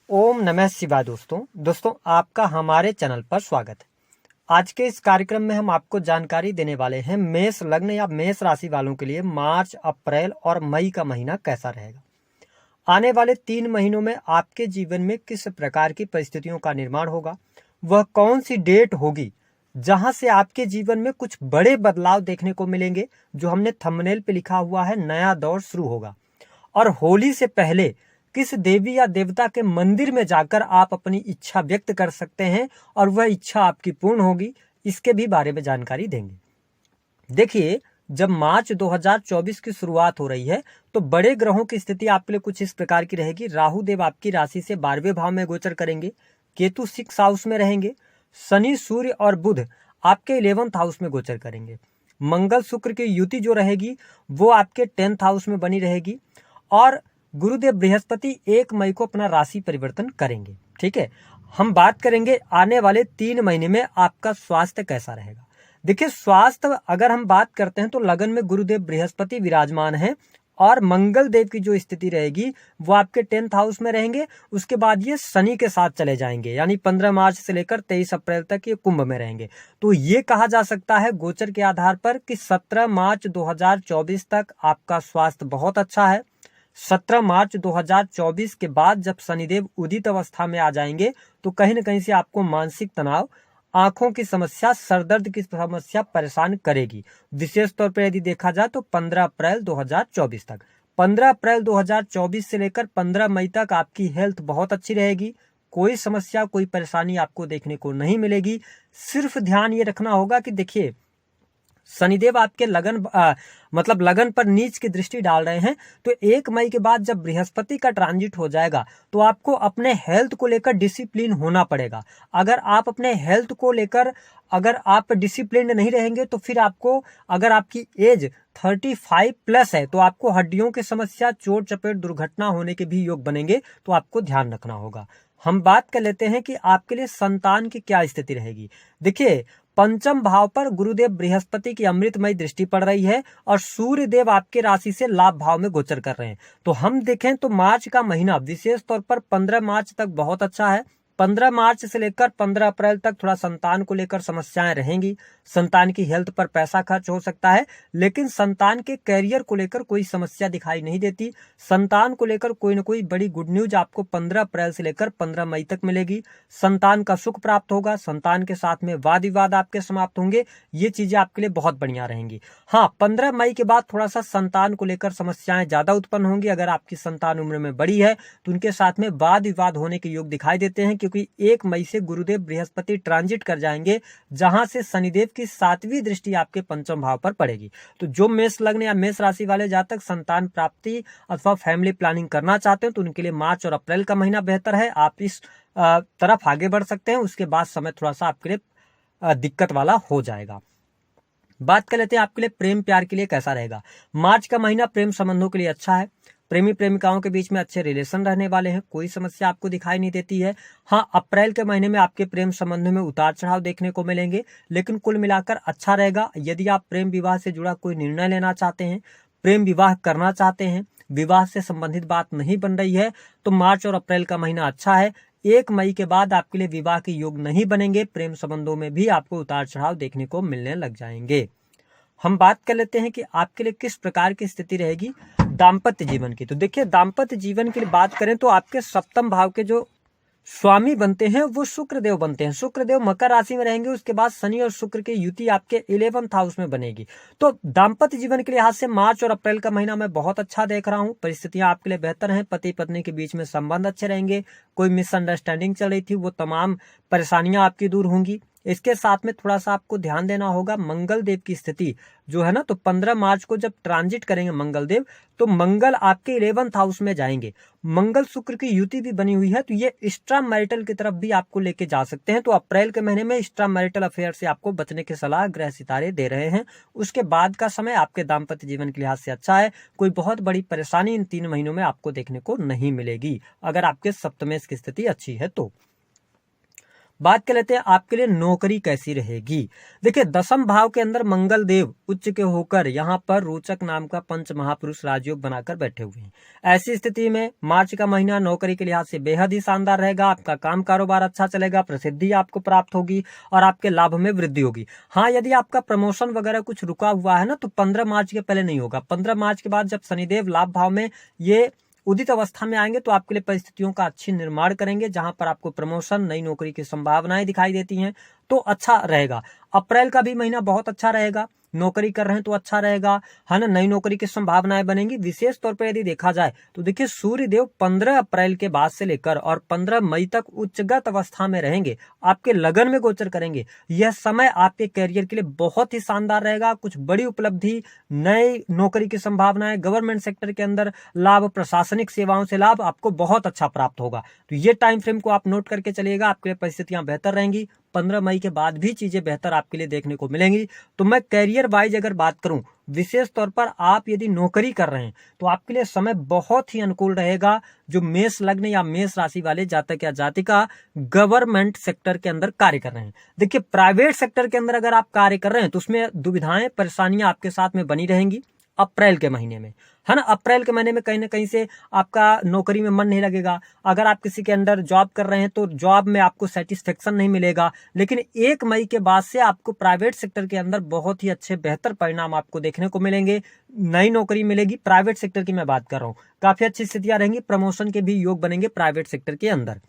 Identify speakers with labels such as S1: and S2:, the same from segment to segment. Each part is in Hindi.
S1: ओम नमः शिवाय। दोस्तों आपका हमारे चैनल पर स्वागत है। आज के इस कार्यक्रम में हम आपको जानकारी देने वाले हैं मेष लग्न या मेष राशि वालों के लिए मार्च, अप्रैल और मई का महीना कैसा रहेगा। आने वाले 3 महीनों में आपके जीवन में किस प्रकार की परिस्थितियों का निर्माण होगा, वह कौन सी डेट होगी जहां से आपके जीवन में कुछ बड़े बदलाव देखने को मिलेंगे। जो हमने थंबनेल पे लिखा हुआ है, नया दौर शुरू होगा। और होली से पहले किस देवी या देवता के मंदिर में जाकर आप अपनी इच्छा व्यक्त कर सकते हैं और वह इच्छा आपकी पूर्ण होगी, इसके भी बारे में जानकारी देंगे। देखिए, जब मार्च 2024 की शुरुआत हो रही है तो बड़े ग्रहों की स्थिति आपके लिए कुछ इस प्रकार की रहेगी। राहु देव आपकी राशि से 12वें भाव में गोचर करेंगे, केतु 6 हाउस में रहेंगे, शनि, सूर्य और बुध आपके 11th हाउस में गोचर करेंगे। मंगल शुक्र की युति जो रहेगी वो आपके 10th हाउस में बनी रहेगी और गुरुदेव बृहस्पति 1 मई को अपना राशि परिवर्तन करेंगे। ठीक है, हम बात करेंगे आने वाले 3 महीने में आपका स्वास्थ्य कैसा रहेगा। देखिए, स्वास्थ्य अगर हम बात करते हैं तो लगन में गुरुदेव बृहस्पति विराजमान हैं और मंगल देव की जो स्थिति रहेगी वो आपके 10th हाउस में रहेंगे। उसके बाद ये शनि के साथ चले जाएंगे, यानी 15 मार्च से लेकर 23 अप्रैल तक ये कुंभ में रहेंगे। तो ये कहा जा सकता है गोचर के आधार पर कि 17 मार्च 2024 तक आपका स्वास्थ्य बहुत अच्छा है। 17 मार्च 2024 के बाद जब शनिदेव उदित अवस्था में आ जाएंगे तो कहीं न कहीं से आपको मानसिक तनाव, आंखों की समस्या, सरदर्द की समस्या परेशान करेगी। विशेष तौर पर यदि देखा जाए तो 15 अप्रैल 2024 तक, 15 अप्रैल 2024 से लेकर 15 मई तक आपकी हेल्थ बहुत अच्छी रहेगी। कोई समस्या, कोई परेशानी आपको देखने को नहीं मिलेगी। सिर्फ ध्यान ये रखना होगा कि देखिए, शनिदेव आपके लगन पर नीच की दृष्टि डाल रहे हैं। तो 1 मई के बाद जब बृहस्पति का ट्रांजिट हो जाएगा तो आपको अपने हेल्थ को लेकर डिसिप्लिन होना पड़ेगा। अगर आप अपने हेल्थ को लेकर अगर आप डिसिप्लिन नहीं रहेंगे तो फिर आपको, अगर आपकी एज 35 प्लस है तो आपको हड्डियों की समस्या, चोट चपेट, दुर्घटना होने के भी योग बनेंगे। तो आपको ध्यान रखना होगा। हम बात कर लेते हैं कि आपके लिए संतान की क्या स्थिति रहेगी। देखिए, पंचम भाव पर गुरुदेव बृहस्पति की अमृतमय दृष्टि पड़ रही है और सूर्य देव आपके राशि से लाभ भाव में गोचर कर रहे हैं। तो हम देखें तो मार्च का महीना विशेष तौर पर 15 मार्च तक बहुत अच्छा है। 15 मार्च से लेकर 15 अप्रैल तक थोड़ा संतान को लेकर समस्याएं रहेंगी। संतान की हेल्थ पर पैसा खर्च हो सकता है, लेकिन संतान के कैरियर को लेकर कोई समस्या दिखाई नहीं देती। संतान को लेकर कोई न कोई बड़ी गुड न्यूज आपको 15 अप्रैल से लेकर 15 मई तक मिलेगी। संतान का सुख प्राप्त होगा, संतान के साथ में वाद विवाद आपके समाप्त होंगे। ये चीजें आपके लिए बहुत बढ़िया रहेंगी। हाँ, 15 मई के बाद थोड़ा सा संतान को लेकर समस्याएं ज्यादा उत्पन्न होंगी। अगर आपकी संतान उम्र में बड़ी है तो उनके साथ में वाद विवाद होने के योग दिखाई देते हैं, क्योंकि 1 मई से गुरुदेव बृहस्पति ट्रांजिट कर जाएंगे, जहां से शनिदेव की 7वीं दृष्टि आपके पंचम भाव पर पड़ेगी। तो जो मेष लग्न या मेष राशि वाले जातक संतान प्राप्ति अथवा फैमिली प्लानिंग करना चाहते हैं तो उनके लिए मार्च और अप्रैल का महीना बेहतर है। आप इस तरफ आगे बढ़ सकते हैं। उसके बाद समय थोड़ा सा आपके लिए दिक्कत वाला हो जाएगा। बात कर लेते हैं आपके लिए प्रेम प्यार के लिए कैसा रहेगा। मार्च का महीना प्रेम संबंधों के लिए अच्छा है। प्रेमी प्रेमिकाओं के बीच में अच्छे रिलेशन रहने वाले हैं, कोई समस्या आपको दिखाई नहीं देती है। हाँ, अप्रैल के महीने में आपके प्रेम संबंधों में उतार चढ़ाव देखने को मिलेंगे, लेकिन कुल मिलाकर अच्छा रहेगा। यदि आप प्रेम विवाह से जुड़ा कोई निर्णय लेना चाहते हैं, प्रेम विवाह करना चाहते हैं, विवाह से संबंधित बात नहीं बन रही है, तो मार्च और अप्रैल का महीना अच्छा है। 1 मई के बाद आपके लिए विवाह के योग नहीं बनेंगे। प्रेम संबंधों में भी आपको उतार चढ़ाव देखने को मिलने लग जाएंगे। हम बात कर लेते हैं कि आपके लिए किस प्रकार की स्थिति रहेगी दाम्पत्य जीवन की। तो देखिए, दाम्पत्य जीवन की बात करें तो आपके 7म भाव के जो स्वामी बनते हैं वो शुक्र देव बनते हैं। शुक्र देव मकर राशि में रहेंगे। उसके बाद शनि और शुक्र की युति आपके 11th हाउस में बनेगी। तो दाम्पत्य जीवन के लिहाज से मार्च और अप्रैल का महीना मैं बहुत अच्छा देख रहा हूं। परिस्थितियां आपके लिए बेहतर हैं। पति पत्नी के बीच में संबंध अच्छे रहेंगे। कोई मिसअंडरस्टैंडिंग चल रही थी वो तमाम परेशानियां आपकी दूर होंगी। इसके साथ में थोड़ा सा आपको ध्यान देना होगा, मंगल देव की स्थिति जो है ना, तो 15 मार्च को जब ट्रांजिट करेंगे मंगल देव तो मंगल आपके 11th हाउस में जाएंगे। मंगल शुक्र की युति भी बनी हुई है, तो ये एक्स्ट्रा मैरिटल की तरफ भी आपको लेके जा सकते हैं। तो अप्रैल के महीने में एक्स्ट्रा मैरिटल अफेयर से आपको बचने की सलाह ग्रह सितारे दे रहे हैं। उसके बाद का समय आपके दाम्पत्य जीवन के लिहाज से अच्छा है। कोई बहुत बड़ी परेशानी इन 3 महीनों में आपको देखने को नहीं मिलेगी, अगर आपके सप्तमेश की स्थिति अच्छी है तो। बात कर लेते हैं आपके लिए नौकरी कैसी रहेगी। देखिए, दसम भाव के अंदर मंगल देव उच्च के होकर यहाँ पर रोचक नाम का पंच महापुरुष राजयोग बनाकर बैठे हुए हैं। ऐसी स्थिति में मार्च का महीना नौकरी के लिहाज से बेहद ही शानदार रहेगा। आपका काम कारोबार अच्छा चलेगा, प्रसिद्धि आपको प्राप्त होगी और आपके लाभ में वृद्धि होगी। हाँ, यदि आपका प्रमोशन वगैरह कुछ रुका हुआ है ना, तो 15 मार्च के पहले नहीं होगा। 15 मार्च के बाद जब शनिदेव लाभ भाव में ये उदित अवस्था में आएंगे तो आपके लिए परिस्थितियों का अच्छी निर्माण करेंगे, जहां पर आपको प्रमोशन, नई नौकरी की संभावनाएं दिखाई देती हैं, तो अच्छा रहेगा। अप्रैल का भी महीना बहुत अच्छा रहेगा, नौकरी कर रहे हैं तो अच्छा रहेगा, है ना, नई नौकरी की संभावनाएं बनेंगी। विशेष तौर पर यदि देखा जाए तो देखिए, सूर्य देव 15 अप्रैल के बाद से लेकर और 15 मई तक उच्चगत अवस्था में रहेंगे, आपके लगन में गोचर करेंगे। यह समय आपके करियर के लिए बहुत ही शानदार रहेगा। कुछ बड़ी उपलब्धि, नई नौकरी की संभावनाएं, गवर्नमेंट सेक्टर के अंदर लाभ, प्रशासनिक सेवाओं से लाभ आपको बहुत अच्छा प्राप्त होगा। तो ये टाइम फ्रेम को आप नोट करके चलिएगा, आपके लिए परिस्थितियां बेहतर रहेंगी। 15 मई के बाद भी चीजें बेहतर आपके लिए देखने को मिलेंगी। तो मैं करियर वाइज अगर बात करूं, विशेष तौर पर आप यदि नौकरी कर रहे हैं तो आपके लिए समय बहुत ही अनुकूल रहेगा। जो मेष लग्न या मेष राशि वाले जातक या जातिका गवर्नमेंट सेक्टर के अंदर कार्य कर रहे हैं, देखिए प्राइवेट सेक्टर के अंदर अगर आप कार्य कर रहे हैं तो उसमें दुविधाएं, परेशानियां आपके साथ में बनी रहेंगी अप्रैल के महीने में, है ना। अप्रैल के महीने में कहीं ना कहीं से आपका नौकरी में मन नहीं लगेगा। अगर आप किसी के अंडर जॉब कर रहे हैं तो जॉब में आपको सेटिस्फेक्शन नहीं मिलेगा। लेकिन 1 मई के बाद से आपको प्राइवेट सेक्टर के अंदर बहुत ही अच्छे बेहतर परिणाम आपको देखने को मिलेंगे। नई नौकरी मिलेगी, प्राइवेट सेक्टर की मैं बात कर रहा हूँ, काफी अच्छी स्थितियां रहेंगी। प्रमोशन के भी योग बनेंगे प्राइवेट सेक्टर के अंदर।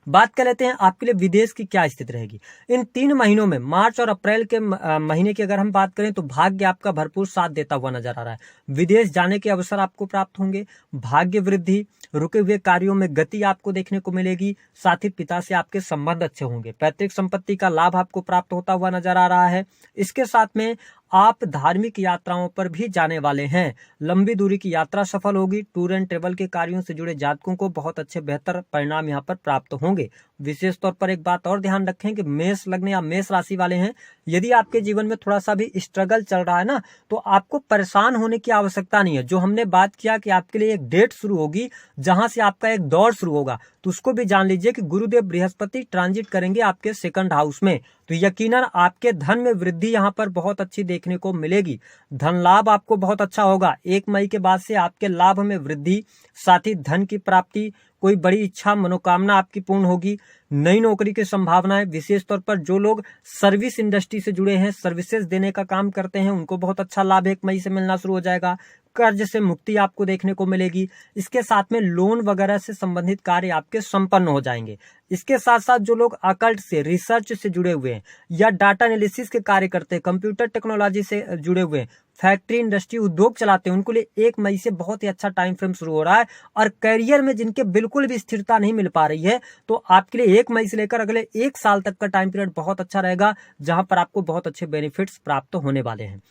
S1: बात कर लेते हैं आपके लिए विदेश की क्या स्थिति रहेगी इन 3 महीनों में। मार्च और अप्रैल के महीने की अगर हम बात करें तो भाग्य आपका भरपूर साथ देता हुआ नजर आ रहा है। विदेश जाने के अवसर आपको प्राप्त होंगे, भाग्य वृद्धि, रुके हुए कार्यों में गति आपको देखने को मिलेगी। साथ ही पिता से आपके संबंध अच्छे होंगे, पैतृक संपत्ति का लाभ आपको प्राप्त होता हुआ नजर आ रहा है। इसके साथ में आप धार्मिक यात्राओं पर भी जाने वाले हैं, लंबी दूरी की यात्रा सफल होगी। टूर एंड ट्रेवल के कार्यों से जुड़े जातकों को बहुत अच्छे बेहतर परिणाम यहाँ पर प्राप्त होंगे। विशेष तौर पर एक बात और ध्यान रखें कि मेष लग्न या मेष राशि वाले हैं, यदि आपके जीवन में थोड़ा सा भी स्ट्रगल चल रहा है ना, तो आपको परेशान होने की आवश्यकता नहीं है। जो हमने बात किया कि आपके लिए एक डेट शुरू होगी जहां से आपका एक दौर शुरू होगा, तो उसको भी जान लीजिए कि गुरुदेव बृहस्पति ट्रांजिट करेंगे आपके 2nd हाउस में, तो यकीनन आपके धन में वृद्धि यहाँ पर बहुत अच्छी देखने को मिलेगी। धन लाभ आपको बहुत अच्छा होगा। 1 मई के बाद से आपके लाभ में वृद्धि, साथ ही धन की प्राप्ति, कोई बड़ी इच्छा मनोकामना आपकी पूर्ण होगी। नई नौकरी की संभावनाएं, विशेष तौर पर जो लोग सर्विस इंडस्ट्री से जुड़े हैं, सर्विसेज देने का काम करते हैं, उनको बहुत अच्छा लाभ 1 मई से मिलना शुरू हो जाएगा। कर्ज से मुक्ति आपको देखने को मिलेगी। इसके साथ में लोन वगैरह से संबंधित कार्य आपके संपन्न हो जाएंगे। इसके साथ साथ जो लोग अकल्ट से, रिसर्च से जुड़े हुए हैं या डाटा एनालिसिस के कार्य करते हैं, कंप्यूटर टेक्नोलॉजी से जुड़े हुए हैं, फैक्ट्री इंडस्ट्री उद्योग चलाते हैं, उनको लिए 1 मई से बहुत ही अच्छा टाइम फ्रेम शुरू हो रहा है। और करियर में जिनके बिल्कुल भी स्थिरता नहीं मिल पा रही है, तो आपके लिए 1 मई से लेकर अगले 1 साल तक का टाइम पीरियड बहुत अच्छा रहेगा, जहां पर आपको बहुत अच्छे बेनिफिट्स प्राप्त होने वाले हैं।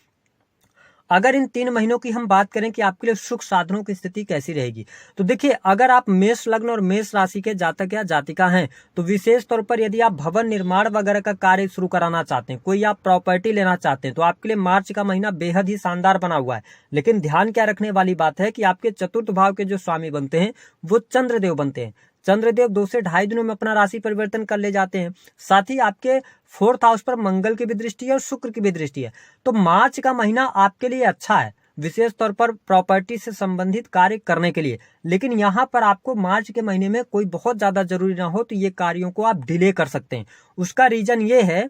S1: अगर इन 3 महीनों की हम बात करें कि आपके लिए सुख साधनों की स्थिति कैसी रहेगी, तो देखिए, अगर आप मेष लग्न और मेष राशि के जातक या जातिका हैं, तो विशेष तौर पर यदि आप भवन निर्माण वगैरह का कार्य शुरू कराना चाहते हैं, कोई आप प्रॉपर्टी लेना चाहते हैं, तो आपके लिए मार्च का महीना बेहद ही शानदार बना हुआ है। लेकिन ध्यान क्या रखने वाली बात है कि आपके 4th भाव के जो स्वामी बनते हैं वो चंद्रदेव बनते हैं। चंद्रदेव 2 से ढाई दिनों में अपना राशि परिवर्तन कर ले जाते हैं। साथ ही आपके 4th हाउस पर मंगल की भी दृष्टि है और शुक्र की भी दृष्टि है। तो मार्च का महीना आपके लिए अच्छा है, विशेष तौर पर प्रॉपर्टी से संबंधित कार्य करने के लिए। लेकिन यहाँ पर आपको मार्च के महीने में कोई बहुत ज्यादा जरूरी ना हो तो ये कार्यों को आप डिले कर सकते हैं। उसका रीजन ये है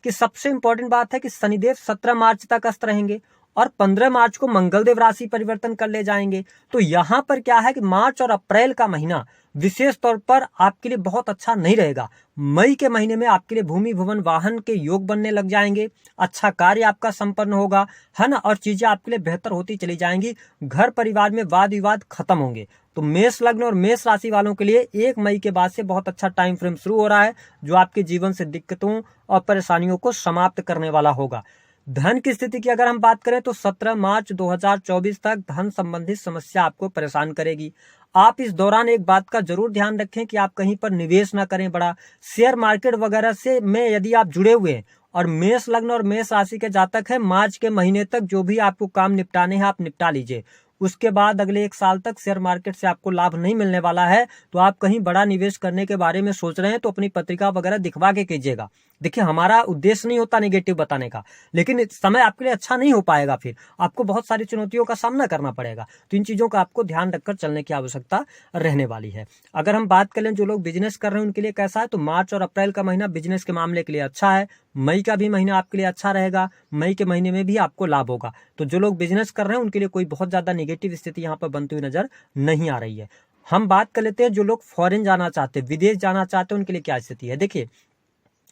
S1: कि सबसे इंपॉर्टेंट बात है कि शनिदेव 17 मार्च तक अस्त रहेंगे और 15 मार्च को मंगलदेव राशि परिवर्तन कर ले जाएंगे। तो यहाँ पर क्या है कि मार्च और अप्रैल का महीना विशेष तौर पर आपके लिए बहुत अच्छा नहीं रहेगा। मई के महीने में आपके लिए भूमि भवन वाहन के योग बनने लग जाएंगे, अच्छा कार्य आपका संपन्न होगा, है ना, और चीजें आपके लिए बेहतर होती चली जाएंगी। घर परिवार में वाद विवाद खत्म होंगे। तो मेष लग्न और मेष राशि वालों के लिए 1 मई के बाद से बहुत अच्छा टाइम फ्रेम शुरू हो रहा है, जो आपके जीवन से दिक्कतों और परेशानियों को समाप्त करने वाला होगा। धन की स्थिति की अगर हम बात करें तो 17 मार्च 2024 तक धन संबंधित समस्या आपको परेशान करेगी। आप इस दौरान एक बात का जरूर ध्यान रखें कि आप कहीं पर निवेश ना करें बड़ा। शेयर मार्केट वगैरह से में यदि आप जुड़े हुए हैं और मेष लग्न और मेष राशि के जातक हैं, मार्च के महीने तक जो भी आपको काम निपटाने हैं आप निपटा लीजिए। उसके बाद अगले 1 साल तक शेयर मार्केट से आपको लाभ नहीं मिलने वाला है, तो आप कहीं बड़ा निवेश करने के बारे में सोच रहे हैं तो अपनी पत्रिका वगैरह दिखवा के कीजिएगा। देखिए, हमारा उद्देश्य नहीं होता नेगेटिव बताने का, लेकिन समय आपके लिए अच्छा नहीं हो पाएगा, फिर आपको बहुत सारी चुनौतियों का सामना करना पड़ेगा। तो इन चीजों का आपको ध्यान रखकर चलने की आवश्यकता रहने वाली है। अगर हम बात करें जो लोग बिजनेस कर रहे हैं उनके लिए कैसा है, तो मार्च और अप्रैल का महीना बिजनेस के मामले के लिए अच्छा है। मई का भी महीना आपके लिए अच्छा रहेगा, मई के महीने में भी आपको लाभ होगा। तो जो लोग बिजनेस कर रहे हैं उनके लिए कोई बहुत ज्यादा नेगेटिव स्थिति यहाँ पर बनती हुई नजर नहीं आ रही है। हम बात कर लेते हैं जो लोग फॉरेन जाना चाहते हैं, विदेश जाना चाहते हैं, उनके लिए क्या स्थिति है। देखिए,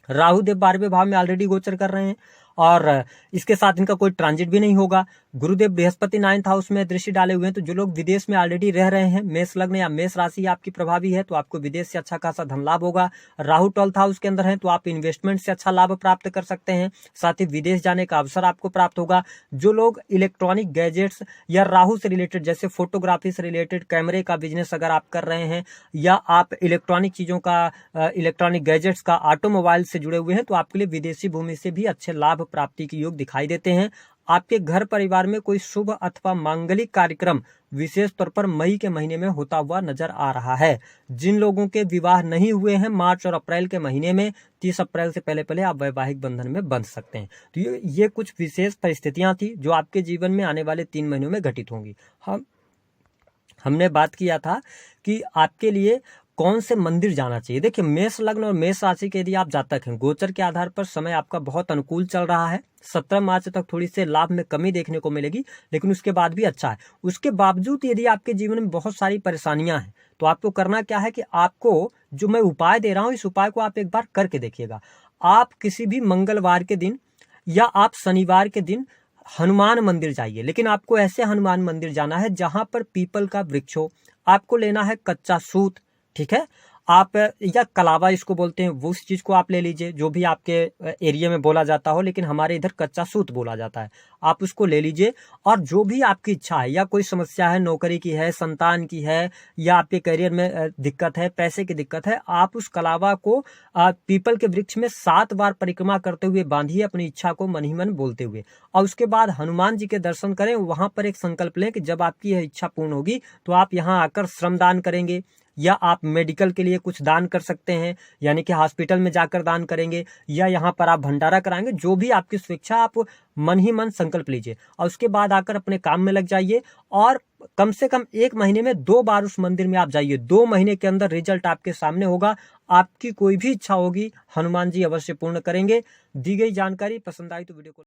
S1: राहु देव 12वें भाव में ऑलरेडी गोचर कर रहे हैं और इसके साथ इनका कोई ट्रांजिट भी नहीं होगा। गुरुदेव बृहस्पति 9th हाउस में दृष्टि डाले हुए हैं, तो जो लोग विदेश में ऑलरेडी रह रहे हैं, मेष लग्न या मेष राशि आपकी प्रभावी है, तो आपको विदेश से अच्छा खासा धन लाभ होगा। राहु 12th हाउस के अंदर है, तो आप इन्वेस्टमेंट से अच्छा लाभ प्राप्त कर सकते हैं, साथ ही विदेश जाने का अवसर आपको प्राप्त होगा। जो लोग इलेक्ट्रॉनिक गैजेट्स या राहु से रिलेटेड, जैसे फोटोग्राफी से रिलेटेड कैमरे का बिजनेस अगर आप कर रहे हैं, या आप इलेक्ट्रॉनिक चीजों का, इलेक्ट्रॉनिक गैजेट्स का, ऑटोमोबाइल से जुड़े हुए हैं, तो आपके लिए विदेशी भूमि से भी अच्छे लाभ प्राप्ति के योग दिखाई देते हैं। आपके घर परिवार में कोई शुभ अथवा मांगलिक कार्यक्रम विशेष तौर पर मई के महीने में होता हुआ नजर आ रहा है। जिन लोगों के विवाह नहीं हुए हैं मार्च और अप्रैल के महीने में, 30 अप्रैल से पहले पहले आप वैवाहिक बंधन में बंध सकते हैं। तो ये कुछ विशेष परिस्थितियां थी जो आपके जीवन में आने वाले 3 महीनों में घटित होंगी। हमने बात किया था कि आपके लिए कौन से मंदिर जाना चाहिए। देखिए, मेष लग्न और मेष राशि के यदि आप जातक हैं, गोचर के आधार पर समय आपका बहुत अनुकूल चल रहा है। 17 मार्च तक थोड़ी से लाभ में कमी देखने को मिलेगी, लेकिन उसके बाद भी अच्छा है। उसके बावजूद यदि आपके जीवन में बहुत सारी परेशानियां हैं, तो आपको करना क्या है कि आपको जो मैं उपाय दे रहा हूं, इस उपाय को आप एक बार करके देखिएगा। आप किसी भी मंगलवार के दिन या आप शनिवार के दिन हनुमान मंदिर जाइए, लेकिन आपको ऐसे हनुमान मंदिर जाना है जहां पर पीपल का वृक्ष हो। आपको लेना है कच्चा सूत, ठीक है, आप या कलावा इसको बोलते हैं, वो उस चीज को आप ले लीजिए जो भी आपके एरिया में बोला जाता हो, लेकिन हमारे इधर कच्चा सूत बोला जाता है। आप उसको ले लीजिए और जो भी आपकी इच्छा है, या कोई समस्या है, नौकरी की है, संतान की है, या आपके करियर में दिक्कत है, पैसे की दिक्कत है, आप उस कलावा को पीपल के वृक्ष में 7 बार परिक्रमा करते हुए बांधिए, अपनी इच्छा को मन ही मन बोलते हुए, और उसके बाद हनुमान जी के दर्शन करें। वहां पर एक संकल्प लें कि जब आपकी यह इच्छा पूर्ण होगी तो आप यहाँ आकर श्रमदान करेंगे, या आप मेडिकल के लिए कुछ दान कर सकते हैं, यानी कि हॉस्पिटल में जाकर दान करेंगे, या यहाँ पर आप भंडारा कराएंगे। जो भी आपकी स्वेच्छा, आप मन ही मन संकल्प लीजिए और उसके बाद आकर अपने काम में लग जाइए। और कम से कम 1 महीने में 2 बार उस मंदिर में आप जाइए। 2 महीने के अंदर रिजल्ट आपके सामने होगा। आपकी कोई भी इच्छा होगी, हनुमान जी अवश्य पूर्ण करेंगे। दी गई जानकारी पसंद आई तो वीडियो को